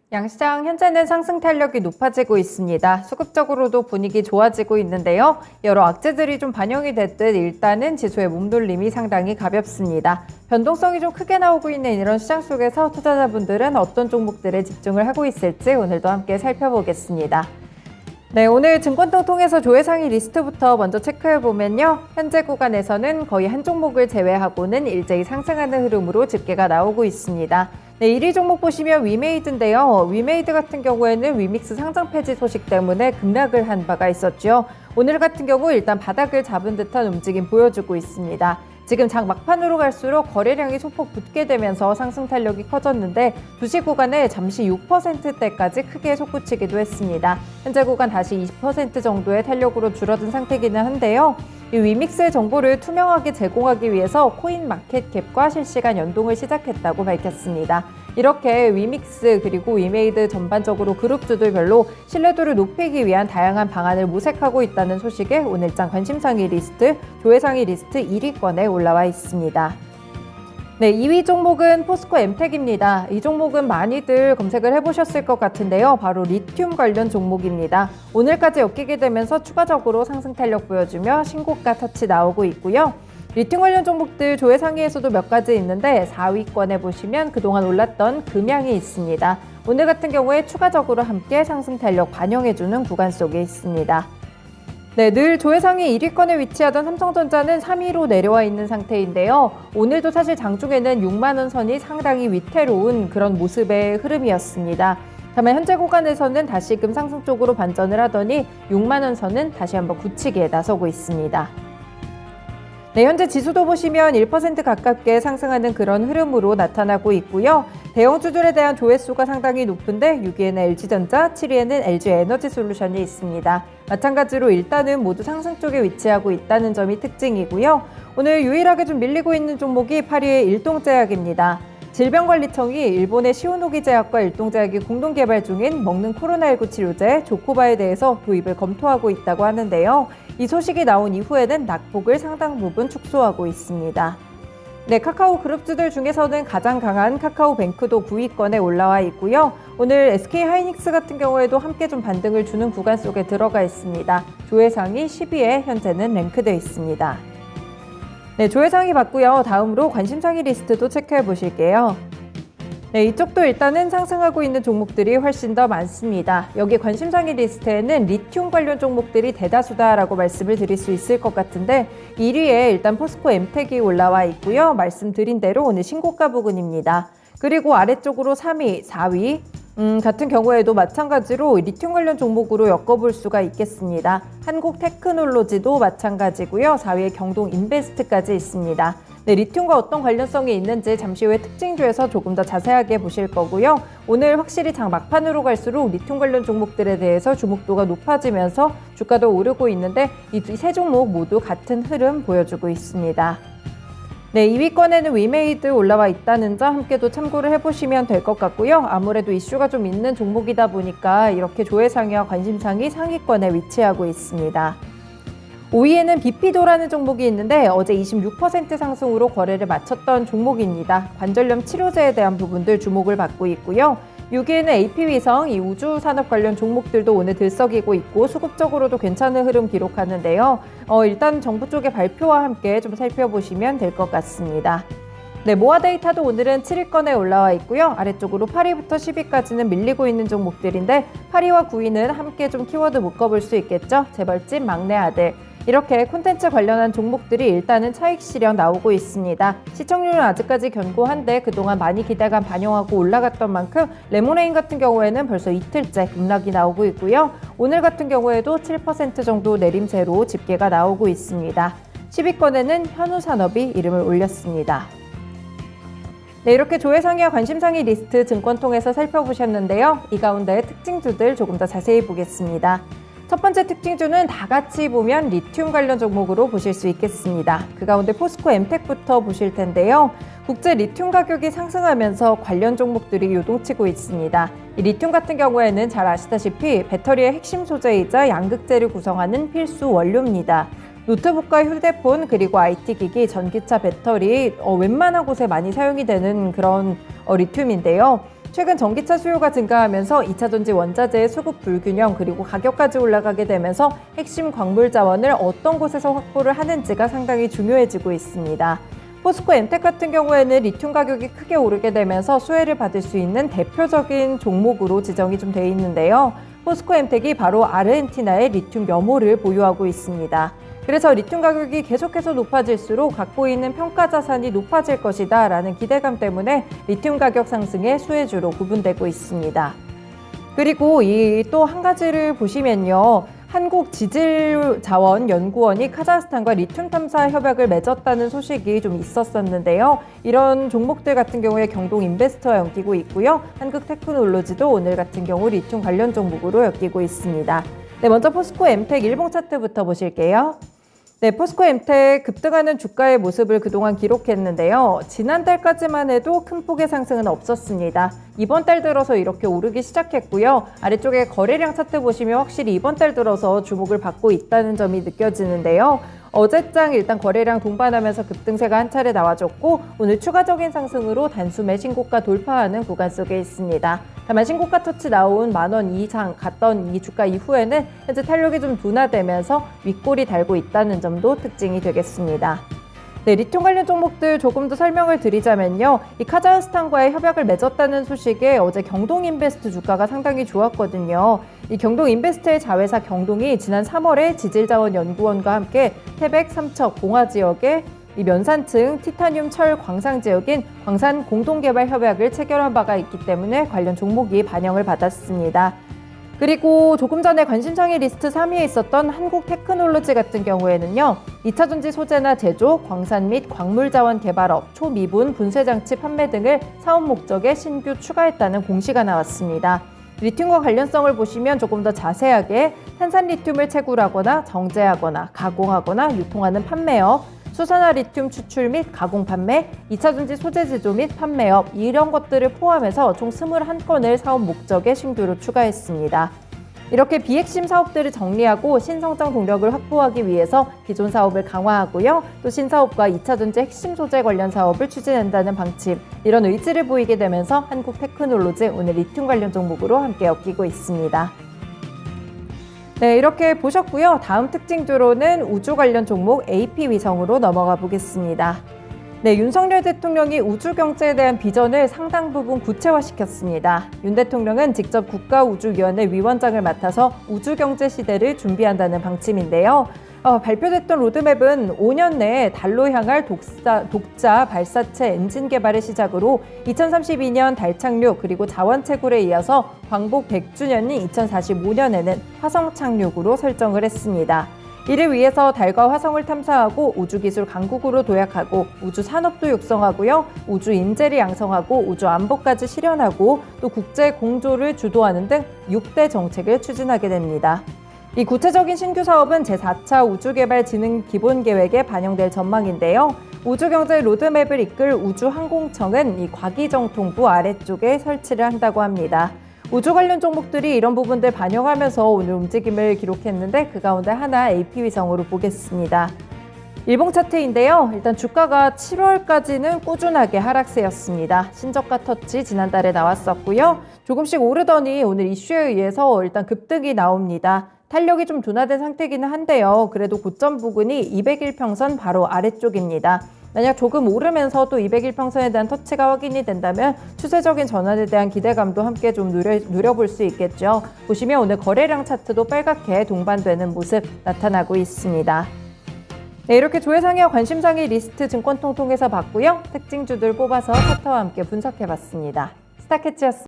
양시장 현재는 상승 탄력이 높아지고 있습니다. 수급적으로도 분위기 좋아지고 있는데요. 여러 악재들이 좀 반영이 됐듯 일단은 지수의 몸돌림이 상당히 가볍습니다. 변동성이 좀 크게 나오고 있는 이런 시장 속에서 투자자분들은 어떤 종목들에 집중을 하고 있을지 오늘도 함께 살펴보겠습니다. 네, 오늘 증권통 통해서 조회상위 리스트부터 먼저 체크해보면요. 현재 구간에서는 거의 한 종목을 제외하고는 일제히 상승하는 흐름으로 집계가 나오고 있습니다. 네, 1위 종목 보시면 위메이드인데요. 위메이드 같은 경우에는 위믹스 상장 폐지 소식 때문에 급락을 한 바가 있었죠. 오늘 같은 경우 일단 바닥을 잡은 듯한 움직임 보여주고 있습니다. 지금 장 막판으로 갈수록 거래량이 소폭 붙게 되면서 상승 탄력이 커졌는데 2시 구간에 잠시 6%대까지 크게 솟구치기도 했습니다. 현재 구간 다시 20% 정도의 탄력으로 줄어든 상태이기는 한데요. 이 위믹스의 정보를 투명하게 제공하기 위해서 코인마켓캡과 실시간 연동을 시작했다고 밝혔습니다. 이렇게 위믹스 그리고 위메이드 전반적으로 그룹주들별로 신뢰도를 높이기 위한 다양한 방안을 모색하고 있다는 소식에 오늘장 관심상위 리스트, 조회상위 리스트 1위권에 올라와 있습니다. 네, 2위 종목은 포스코 엠텍입니다. 이 종목은 많이들 검색을 해보셨을 것 같은데요. 바로 리튬 관련 종목입니다. 오늘까지 엮이게 되면서 추가적으로 상승 탄력 보여주며 신고가 터치 나오고 있고요. 리튬 관련 종목들 조회 상위에서도 몇 가지 있는데 4위권에 보시면 그동안 올랐던 금양이 있습니다. 오늘 같은 경우에 추가적으로 함께 상승 탄력 반영해주는 구간 속에 있습니다. 네, 늘 조회 상위 1위권에 위치하던 삼성전자는 3위로 내려와 있는 상태인데요. 오늘도 사실 장중에는 6만 원 선이 상당히 위태로운 그런 모습의 흐름이었습니다. 다만 현재 구간에서는 다시금 상승 쪽으로 반전을 하더니 6만 원 선은 다시 한번 굳히기에 나서고 있습니다. 네, 현재 지수도 보시면 1% 가깝게 상승하는 그런 흐름으로 나타나고 있고요. 대형주들에 대한 조회수가 상당히 높은데 6위에는 LG전자, 7위에는 LG에너지솔루션이 있습니다. 마찬가지로 일단은 모두 상승 쪽에 위치하고 있다는 점이 특징이고요. 오늘 유일하게 좀 밀리고 있는 종목이 8위의 일동제약입니다. 질병관리청이 일본의 시오노기 제약과 일동제약이 공동 개발 중인 먹는 코로나19 치료제 조코바에 대해서 도입을 검토하고 있다고 하는데요. 이 소식이 나온 이후에는 낙폭을 상당 부분 축소하고 있습니다. 네, 카카오 그룹주들 중에서는 가장 강한 카카오뱅크도 9위권에 올라와 있고요. 오늘 SK하이닉스 같은 경우에도 함께 좀 반등을 주는 구간 속에 들어가 있습니다. 조회상위 10위에 현재는 랭크되어 있습니다. 네, 조회상위 봤고요. 다음으로 관심상위 리스트도 체크해 보실게요. 네, 이쪽도 일단은 상승하고 있는 종목들이 훨씬 더 많습니다. 여기 관심상위 리스트에는 리튬 관련 종목들이 대다수다라고 말씀을 드릴 수 있을 것 같은데 1위에 일단 포스코 엠텍이 올라와 있고요. 말씀드린 대로 오늘 신고가 부근입니다. 그리고 아래쪽으로 3위, 4위 같은 경우에도 마찬가지로 리튬 관련 종목으로 엮어볼 수가 있겠습니다. 한국테크놀로지도 마찬가지고요. 4위에 경동인베스트까지 있습니다. 네, 리튬과 어떤 관련성이 있는지 잠시 후에 특징주에서 조금 더 자세하게 보실 거고요. 오늘 확실히 장 막판으로 갈수록 리튬 관련 종목들에 대해서 주목도가 높아지면서 주가도 오르고 있는데 이 세 종목 모두 같은 흐름 보여주고 있습니다. 네, 2위권에는 위메이드 올라와 있다는 점 함께도 참고를 해보시면 될 것 같고요. 아무래도 이슈가 좀 있는 종목이다 보니까 이렇게 조회상위와 관심상위 상위권에 위치하고 있습니다. 5위에는 비피도라는 종목이 있는데 어제 26% 상승으로 거래를 마쳤던 종목입니다. 관절염 치료제에 대한 부분들 주목을 받고 있고요. 6위에는 AP위성, 이 우주산업 관련 종목들도 오늘 들썩이고 있고 수급적으로도 괜찮은 흐름 기록하는데요. 일단 정부 쪽의 발표와 함께 좀 살펴보시면 될 것 같습니다. 네, 모아데이터도 오늘은 7위권에 올라와 있고요. 아래쪽으로 8위부터 10위까지는 밀리고 있는 종목들인데 8위와 9위는 함께 좀 키워드 묶어볼 수 있겠죠. 재벌집 막내 아들. 이렇게 콘텐츠 관련한 종목들이 일단은 차익 실현 나오고 있습니다. 시청률은 아직까지 견고한데 그동안 많이 기대감 반영하고 올라갔던 만큼 레모네인 같은 경우에는 벌써 이틀째 급락이 나오고 있고요. 오늘 같은 경우에도 7% 정도 내림세로 집계가 나오고 있습니다. 10위권에는 현우산업이 이름을 올렸습니다. 네, 이렇게 조회상위와 관심상위 리스트 증권통해서 살펴보셨는데요. 이 가운데 특징주들 조금 더 자세히 보겠습니다. 첫 번째 특징주는 다 같이 보면 리튬 관련 종목으로 보실 수 있겠습니다. 그 가운데 포스코 엠텍부터 보실 텐데요. 국제 리튬 가격이 상승하면서 관련 종목들이 요동치고 있습니다. 이 리튬 같은 경우에는 잘 아시다시피 배터리의 핵심 소재이자 양극재를 구성하는 필수 원료입니다. 노트북과 휴대폰 그리고 IT 기기, 전기차 배터리 웬만한 곳에 많이 사용이 되는 그런 리튬인데요. 최근 전기차 수요가 증가하면서 2차 전지 원자재의 수급 불균형 그리고 가격까지 올라가게 되면서 핵심 광물 자원을 어떤 곳에서 확보를 하는지가 상당히 중요해지고 있습니다. 포스코 엔텍 같은 경우에는 리튬 가격이 크게 오르게 되면서 수혜를 받을 수 있는 대표적인 종목으로 지정이 좀 돼 있는데요. 포스코 엔텍이 바로 아르헨티나의 리튬 염호를 보유하고 있습니다. 그래서 리튬 가격이 계속해서 높아질수록 갖고 있는 평가 자산이 높아질 것이다 라는 기대감 때문에 리튬 가격 상승의 수혜주로 구분되고 있습니다. 그리고 이 또 한 가지를 보시면요. 한국지질자원연구원이 카자흐스탄과 리튬 탐사 협약을 맺었다는 소식이 좀 있었었는데요. 이런 종목들 같은 경우에 경동인베스트와 엮이고 있고요. 한국테크놀로지도 오늘 같은 경우 리튬 관련 종목으로 엮이고 있습니다. 네, 먼저 포스코 엠텍 일봉 차트부터 보실게요. 네, 포스코 엠텍 급등하는 주가의 모습을 그동안 기록했는데요. 지난달까지만 해도 큰 폭의 상승은 없었습니다. 이번 달 들어서 이렇게 오르기 시작했고요. 아래쪽에 거래량 차트 보시면 확실히 이번 달 들어서 주목을 받고 있다는 점이 느껴지는데요. 어제장 일단 거래량 동반하면서 급등세가 한 차례 나와줬고 오늘 추가적인 상승으로 단숨에 신고가 돌파하는 구간 속에 있습니다. 다만 신고가 터치 나온 10,000원 이상 갔던 이 주가 이후에는 현재 탄력이 좀 둔화되면서 윗골이 달고 있다는 점도 특징이 되겠습니다. 네, 리튬 관련 종목들 조금 더 설명을 드리자면요. 이 카자흐스탄과의 협약을 맺었다는 소식에 어제 경동인베스트 주가가 상당히 좋았거든요. 이 경동인베스트의 자회사 경동이 지난 3월에 지질자원연구원과 함께 태백, 삼척, 봉화 지역의 이 면산층 티타늄 철 광산 지역인 광산 공동개발 협약을 체결한 바가 있기 때문에 관련 종목이 반영을 받았습니다. 그리고 조금 전에 관심상의 리스트 3위에 있었던 한국테크놀로지 같은 경우에는요. 2차 전지 소재나 제조, 광산 및 광물자원 개발업, 초미분, 분쇄장치 판매 등을 사업 목적에 신규 추가했다는 공시가 나왔습니다. 리튬과 관련성을 보시면 조금 더 자세하게 탄산 리튬을 채굴하거나 정제하거나 가공하거나 유통하는 판매업, 수산화 리튬 추출 및 가공 판매, 2차 전지 소재 제조 및 판매업 이런 것들을 포함해서 총 21건을 사업 목적에 신규로 추가했습니다. 이렇게 비핵심 사업들을 정리하고 신성장 동력을 확보하기 위해서 기존 사업을 강화하고요. 또 신사업과 2차 전지 핵심 소재 관련 사업을 추진한다는 방침, 이런 의지를 보이게 되면서 한국테크놀로지 오늘 리튬 관련 종목으로 함께 엮이고 있습니다. 네, 이렇게 보셨고요. 다음 특징주로는 우주 관련 종목 AP위성으로 넘어가 보겠습니다. 네, 윤석열 대통령이 우주 경제에 대한 비전을 상당 부분 구체화시켰습니다. 윤 대통령은 직접 국가우주위원회 위원장을 맡아서 우주 경제 시대를 준비한다는 방침인데요. 발표됐던 로드맵은 5년 내에 달로 향할 독자 발사체 엔진 개발을 시작으로 2032년 달 착륙 그리고 자원 채굴에 이어서 광복 100주년인 2045년에는 화성 착륙으로 설정을 했습니다. 이를 위해서 달과 화성을 탐사하고 우주기술 강국으로 도약하고 우주 산업도 육성하고요. 우주 인재를 양성하고 우주 안보까지 실현하고 또 국제 공조를 주도하는 등 6대 정책을 추진하게 됩니다. 이 구체적인 신규 사업은 제4차 우주개발진흥 기본계획에 반영될 전망인데요. 우주경제 로드맵을 이끌 우주항공청은 이 과기정통부 아래쪽에 설치를 한다고 합니다. 우주 관련 종목들이 이런 부분들 반영하면서 오늘 움직임을 기록했는데 그 가운데 하나 AP위성으로 보겠습니다. 일봉 차트인데요. 일단 주가가 7월까지는 꾸준하게 하락세였습니다. 신저가 터치 지난달에 나왔었고요. 조금씩 오르더니 오늘 이슈에 의해서 일단 급등이 나옵니다. 탄력이 좀 둔화된 상태이기는 한데요. 그래도 고점 부근이 200일평선 바로 아래쪽입니다. 만약 조금 오르면서 또 200일평선에 대한 터치가 확인이 된다면 추세적인 전환에 대한 기대감도 함께 좀 누려볼 수 있겠죠. 보시면 오늘 거래량 차트도 빨갛게 동반되는 모습 나타나고 있습니다. 네, 이렇게 조회상의 관심상의 리스트 증권통통에서 봤고요. 특징주들 뽑아서 차트와 함께 분석해봤습니다. 스타캐치였습니다.